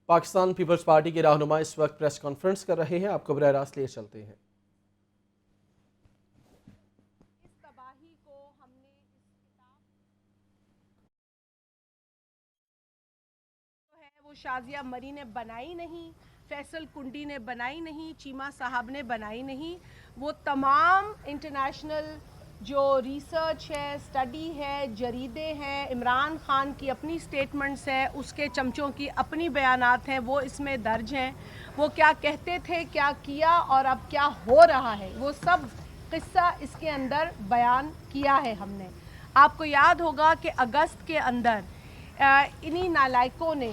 Pakistan Peoples party کے رہنما اس وقت پریس کانفرنس کر رہے ہیں، آپ کو براہ راست لیے چلتے ہیں۔ اس تباہی کو ہم نے جو ہے وہ شازیہ مری نے بنائی نہیں، فیصل کنڈی نے بنائی نہیں، چیمہ صاحب نے بنائی نہیں، وہ تمام انٹرنیشنل جو ریسرچ ہے، اسٹڈی ہے، جریدے ہیں، عمران خان کی اپنی سٹیٹمنٹس ہیں، اس کے چمچوں کی اپنی بیانات ہیں، وہ اس میں درج ہیں۔ وہ کیا کہتے تھے، کیا کیا اور اب کیا ہو رہا ہے، وہ سب قصہ اس کے اندر بیان کیا ہے ہم نے۔ آپ کو یاد ہوگا کہ اگست کے اندر انہی نالائکوں نے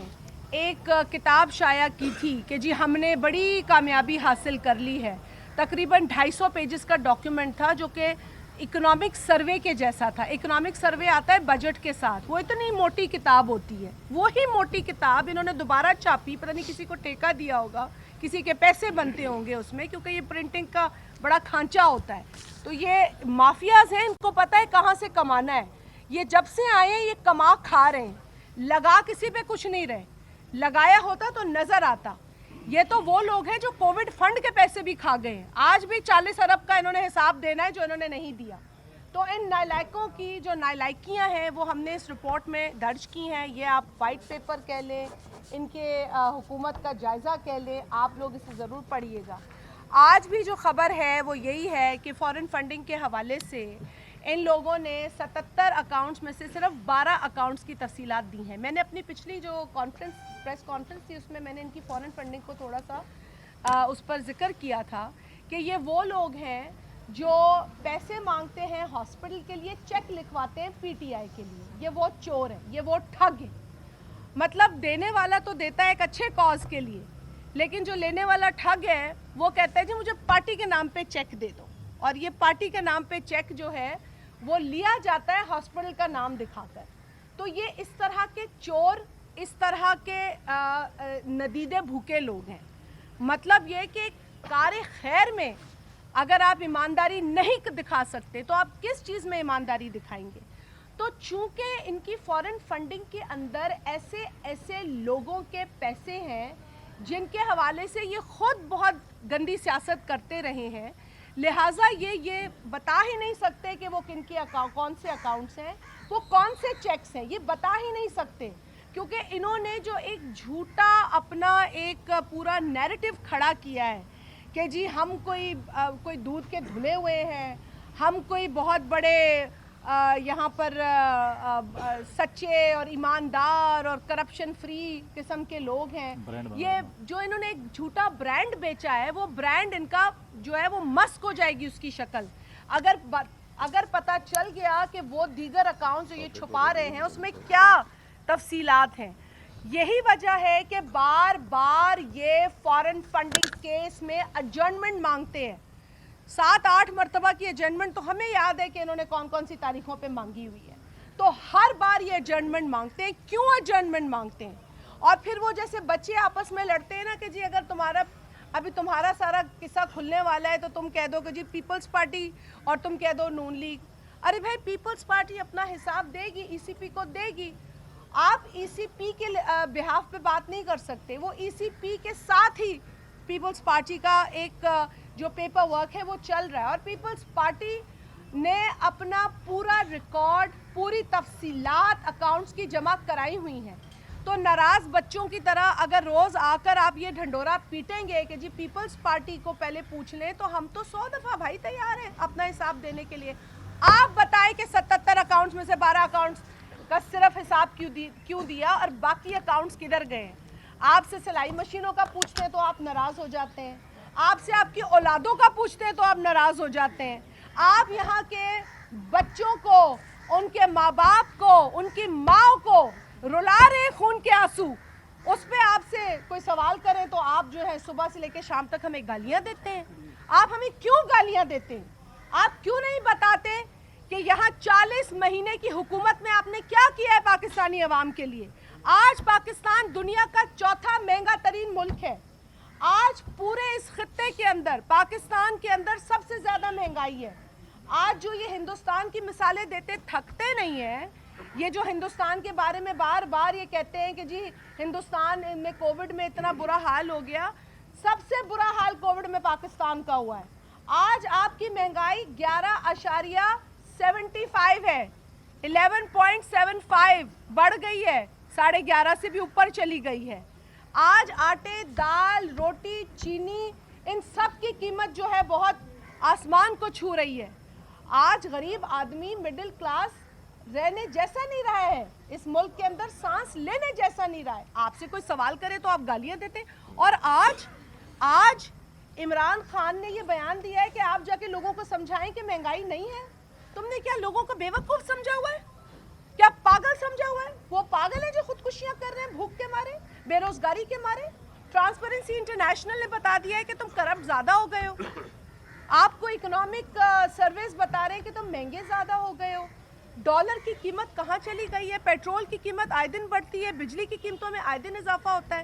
ایک کتاب شائع کی تھی کہ جی ہم نے بڑی کامیابی حاصل کر لی ہے۔ تقریباً 250 پیجز کا ڈاکیومنٹ تھا جو کہ اکنامک سروے کے جیسا تھا۔ اکنامک سروے آتا ہے بجٹ کے ساتھ، وہ اتنی موٹی کتاب ہوتی ہے، وہی موٹی کتاب انہوں نے دوبارہ چھاپی، پتہ نہیں کسی کو ٹھیکہ دیا ہوگا، کسی کے پیسے بنتے ہوں گے اس میں، کیونکہ یہ پرنٹنگ کا بڑا کھانچا ہوتا ہے۔ تو یہ مافیاز ہیں، ان کو پتہ ہے کہاں سے کمانا ہے۔ یہ جب سے آئے ہیں یہ کما کھا رہے ہیں، لگا کسی پہ کچھ نہیں رہے، لگایا ہوتا تو نظر آتا۔ یہ تو وہ لوگ ہیں جو کووڈ فنڈ کے پیسے بھی کھا گئے ہیں، آج بھی 40 ارب کا انہوں نے حساب دینا ہے جو انہوں نے نہیں دیا۔ تو ان نالائکوں کی جو نالائکیاں ہیں وہ ہم نے اس رپورٹ میں درج کی ہیں۔ یہ آپ وائٹ پیپر کہہ لیں، ان کے حکومت کا جائزہ کہہ لیں، آپ لوگ اسے ضرور پڑھیے گا۔ آج بھی جو خبر ہے وہ یہی ہے کہ فارن فنڈنگ کے حوالے سے ان لوگوں نے 77 اکاؤنٹس میں سے صرف 12 اکاؤنٹس کی تفصیلات دی ہیں۔ میں نے اپنی پچھلی جو پریس کانفرنس تھی اس میں میں نے ان کی فارن فنڈنگ کو تھوڑا سا اس پر ذکر کیا تھا کہ یہ وہ لوگ ہیں جو پیسے مانگتے ہیں ہاسپٹل کے لیے، چیک لکھواتے ہیں پی ٹی آئی کے لیے، یہ وہ چور ہیں، یہ وہ ٹھگ ہیں۔ مطلب دینے والا تو دیتا ہے ایک اچھے کاز کے لیے، لیکن جو لینے والا ٹھگ ہے وہ کہتا ہے جی مجھے پارٹی کے نام پہ چیک دے دو، اور یہ پارٹی کے نام پہ چیک جو ہے وہ لیا جاتا ہے ہاسپٹل کا نام دکھا کر۔ تو یہ اس طرح کے چور، اس طرح کے ندیدے بھوکے لوگ ہیں۔ مطلب یہ کہ کار خیر میں اگر آپ ایمانداری نہیں دکھا سکتے تو آپ کس چیز میں ایمانداری دکھائیں گے؟ تو چونکہ ان کی فارن فنڈنگ کے اندر ایسے ایسے لوگوں کے پیسے ہیں جن کے حوالے سے یہ خود بہت گندی سیاست کرتے رہے ہیں، لہٰذا یہ بتا ہی نہیں سکتے کہ وہ کون سے اکاؤنٹس ہیں، وہ کون سے چیکس ہیں، یہ بتا ہی نہیں سکتے، کیونکہ انہوں نے جو ایک جھوٹا اپنا ایک پورا نیریٹو کھڑا کیا ہے کہ جی ہم کوئی دودھ کے دھلے ہوئے ہیں، ہم کوئی بہت بڑے یہاں پر سچے اور ایماندار اور کرپشن فری قسم کے لوگ ہیں۔ یہ جو انہوں نے ایک جھوٹا برانڈ بیچا ہے، وہ برانڈ ان کا جو ہے وہ مسک ہو جائے گی اس کی شکل۔ اگر پتہ چل گیا کہ وہ دیگر اکاؤنٹ جو یہ چھپا رہے ہیں اس میں کیا تفصیلات ہیں۔ یہی وجہ ہے کہ بار بار یہ فارن فنڈنگ کیس میں ایڈجرنمنٹ مانگتے ہیں۔ 7-8 مرتبہ کی ایڈجرنمنٹ تو ہمیں یاد ہے کہ انہوں نے کون کون سی تاریخوں پہ مانگی ہوئی ہے۔ تو ہر بار یہ ایڈجرنمنٹ مانگتے ہیں۔ کیوں ایڈجرنمنٹ مانگتے ہیں؟ اور پھر وہ جیسے بچے آپس میں لڑتے ہیں نا کہ جی اگر تمہارا سارا قصہ کھلنے والا ہے تو تم کہہ دو کہ جی پیپلز پارٹی اور تم کہہ دو نون لیگ۔ ارے بھائی پیپلز پارٹی اپنا حساب دے گی، ای سی پی کو دے گی۔ آپ ای سی پی کے بہاف پہ بات نہیں کر سکتے، وہ ای سی پی کے ساتھ ہی پیپلز پارٹی کا ایک جو پیپر ورک ہے وہ چل رہا ہے، اور پیپلز پارٹی نے اپنا پورا ریکارڈ، پوری تفصیلات اکاؤنٹس کی جمع کرائی ہوئی ہیں۔ تو ناراض بچوں کی طرح اگر روز آ کر آپ یہ ڈھنڈورا پیٹیں گے کہ جی پیپلز پارٹی کو پہلے پوچھ لیں، تو ہم تو 100 دفعہ بھائی تیار ہیں اپنا حساب دینے کے لیے۔ آپ بتائیں کہ 77 اکاؤنٹس میں سے 12 اکاؤنٹس کا صرف حساب کیوں دیا اور باقی اکاؤنٹس کدھر گئے ہیں؟ آپ سے سلائی مشینوں کا پوچھتے ہیں تو آپ ناراض ہو جاتے ہیں، آپ سے آپ کی اولادوں کا پوچھتے ہیں تو آپ ناراض ہو جاتے ہیں، آپ یہاں کے بچوں کو، ان کے ماں باپ کو، ان کی ماں کو رلا رہے خون کے آنسو، اس پہ آپ سے کوئی سوال کریں تو آپ جو ہے صبح سے لے کے شام تک ہمیں گالیاں دیتے ہیں۔ آپ ہمیں کیوں گالیاں دیتے ہیں؟ آپ کیوں نہیں بتاتے کہ یہاں 40 مہینے کی حکومت میں آپ نے کیا کیا ہے پاکستانی عوام کے لیے؟ آج پاکستان دنیا کا 4تھا مہنگا ترین ملک ہے۔ آج پورے اس خطے کے اندر، پاکستان کے اندر سب سے زیادہ مہنگائی ہے۔ آج جو یہ ہندوستان کی مثالیں دیتے تھکتے نہیں ہیں یہ جو ہندوستان کے بارے میں بار بار یہ کہتے ہیں کہ جی ہندوستان میں کووڈ میں اتنا برا حال ہو گیا، سب سے برا حال کووڈ میں پاکستان کا ہوا ہے. آج آپ کی مہنگائی 11.75 ہے، 11.75 بڑھ گئی ہے، 11.5 سے بھی اوپر چلی گئی ہے. آج آٹے، دال، روٹی، چینی، ان سب کی قیمت جو ہے بہت آسمان کو چھو رہی ہے. آج غریب آدمی مڈل کلاس رہنے جیسا نہیں رہا ہے، اس ملک کے اندر سانس لینے جیسا نہیں رہا ہے. آپ سے کوئی سوال کرے تو آپ گالیاں دیتے. اور آج عمران خان نے یہ بیان دیا ہے کہ آپ جا کے لوگوں کو سمجھائیں کہ مہنگائی نہیں ہے. تم نے کیا لوگوں کو بیوقوف سمجھا ہوا ہے؟ کیا پاگل سمجھا ہوا ہے؟ وہ پاگل ہیں جو خودکشیاں کر رہے ہیں بھوک کے مارے، بے روزگاری کے مارے. ٹرانسپیرنسی انٹرنیشنل نے بتا دیا ہے کہ تم کرپٹ زیادہ ہو گئے ہو. آپ کو اکنامک سرویز بتا رہے ہیں کہ تم مہنگے زیادہ ہو گئے ہو. ڈالر کی قیمت کہاں چلی گئی ہے؟ پیٹرول کی قیمت آئے دن بڑھتی ہے، بجلی کی قیمتوں میں آئے دن اضافہ ہوتا ہے.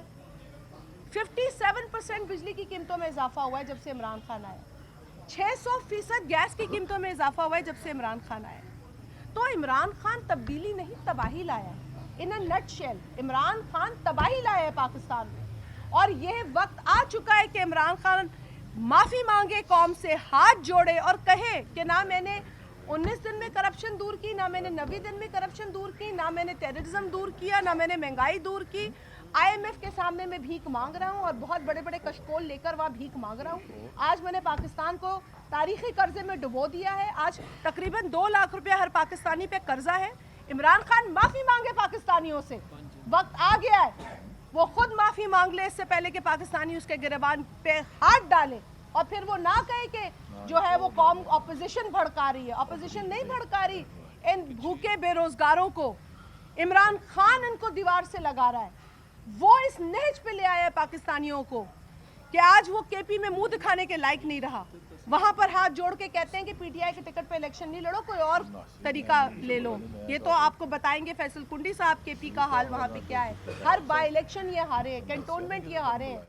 57% بجلی کی قیمتوں میں اضافہ ہوا ہے جب سے عمران خان آیا. 600% گیس کی قیمتوں میں اضافہ ہوا ہے جب سے عمران خان آیا. تو عمران خان تبدیلی نہیں تباہی لایا ہے. ان اے نٹ شیل عمران خان تباہی لایا ہے پاکستان میں. اور یہ وقت آ چکا ہے کہ عمران خان معافی مانگے، قوم سے ہاتھ جوڑے اور کہے کہ نہ میں نے 19 دن میں کرپشن دور کی، نہ میں نے 90 دن میں کرپشن دور کی، نہ میں نے ٹیررزم دور کیا، نہ میں نے مہنگائی دور کی. IMF کے سامنے میں بھیک مانگ رہا ہوں اور بہت بڑے بڑے کشکول لے کر وہاں بھیک مانگ رہا ہوں. آج میں نے پاکستان کو تاریخی قرضے میں ڈبو دیا ہے. آج تقریباً 2 لاکھ روپیہ ہر پاکستانی پہ قرضہ ہے. عمران خان معافی مانگے پاکستانیوں سے، وقت آ گیا ہے. وہ خود معافی مانگ لے اس سے پہلے کہ پاکستانی اس کے گریبان پہ ہاتھ ڈالے. اور پھر وہ نہ کہے کہ جو ہے وہ قوم اپوزیشن بھڑکا رہی ہے. اپوزیشن نہیں بھڑکا رہی. ان بھوکے بے روزگاروں کو عمران خان ان کو دیوار سے لگا رہا ہے. وہ اس نہج پہ لے آیا ہے پاکستانیوں کو کہ آج وہ کے پی میں منہ دکھانے کے لائق نہیں رہا. وہاں پر ہاتھ جوڑ کے کہتے ہیں کہ پی ٹی آئی کے ٹکٹ پہ الیکشن نہیں لڑو، کوئی اور طریقہ لے لو. یہ تو آپ کو بتائیں گے فیصل کنڈی صاحب کے پی کا حال وہاں پہ کیا ہے. ہر بائی الیکشن یہ ہارے ہیں، کنٹونمنٹ یہ ہارے ہیں.